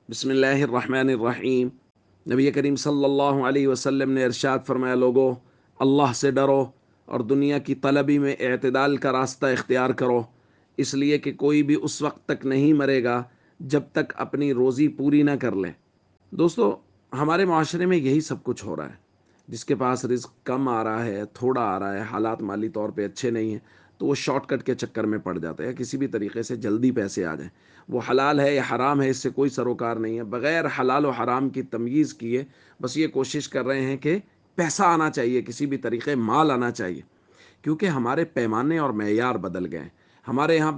बिस्मिल्लाहिर्रहमानिर्रहीम। नबी करीम सल्लल्लाहु अलैहि वसल्लम ने इरशाद फरमाया, लोगो अल्लाह से डरो और दुनिया की तलबी में एतदाल का रास्ता इख्तियार करो, इसलिए कि कोई भी उस वक्त तक नहीं मरेगा जब तक अपनी रोज़ी पूरी ना कर ले। दोस्तों, हमारे माशरे में यही सब कुछ हो रहा है। जिसके पास रिस्क कम आ रहा है, थोड़ा आ रहा है, हालात माली तौर पे अच्छे नहीं हैं, तो वो शॉर्टकट के चक्कर में पड़ जाता है, किसी भी तरीके से जल्दी पैसे आ जाए। वो हलाल है या हराम है, इससे कोई सरोकार नहीं है। बग़ैर हलाल और हराम की तमीज़ किए बस ये कोशिश कर रहे हैं कि पैसा आना चाहिए, किसी भी तरीके माल आना चाहिए। क्योंकि हमारे पैमाने और मेयार बदल गए हैं। हमारे यहाँ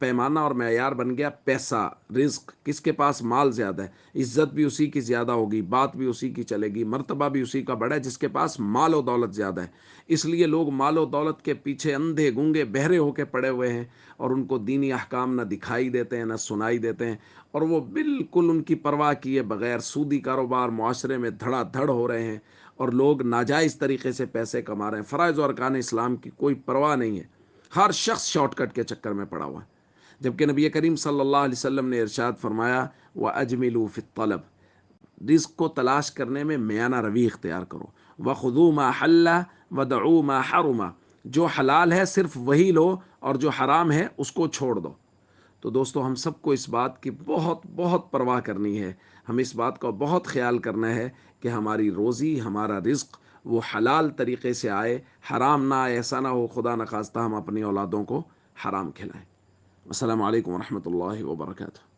पैमाना और मेयार बन गया पैसा, रिस्क, किसके पास माल ज़्यादा है, इज्जत भी उसी की ज़्यादा होगी, बात भी उसी की चलेगी, मर्तबा भी उसी का बड़ा है जिसके पास माल और दौलत ज़्यादा है। इसलिए लोग माल और दौलत के पीछे अंधे गूंगे बहरे होकर पड़े हुए हैं, और उनको दीनी अहकाम न दिखाई देते हैं न सुनाई देते हैं, और वो बिल्कुल उनकी परवाह किए बगैर सूदी कारोबार मुआशरे में धड़ाधड़ हो रहे हैं, और लोग नाजायज़ तरीके से पैसे कमा रहे हैं। फ़राइज़ और अरकान इस्लाम की कोई परवाह नहीं है। हर शख्स शॉर्टकट के चक्कर में पड़ा हुआ है। जबकि नबी करीम सल्लल्लाहु अलैहि वसल्लम ने इरशाद फरमाया, व अजमिलू फ़ित तलब, रिज़्क़ को तलाश करने में मियाना रवी इख्तियार करो। व खुदू मा हल्ला व दऊ मा हरुमा, जो हलाल है सिर्फ वही लो, और जो हराम है उसको छोड़ दो। तो दोस्तों, हम सबको इस बात की बहुत बहुत परवाह करनी है। हमें इस बात का बहुत ख्याल करना है कि हमारी रोज़ी, हमारा रिज़्क़ वो हलाल तरीक़े से आए, हराम ना आए। ऐसा ना हो खुदा न खास्ता हम अपनी औलादों को हराम खिलाएं। अस्सलामु अलैकुम व रहमतुल्लाहि व बरकातुहू।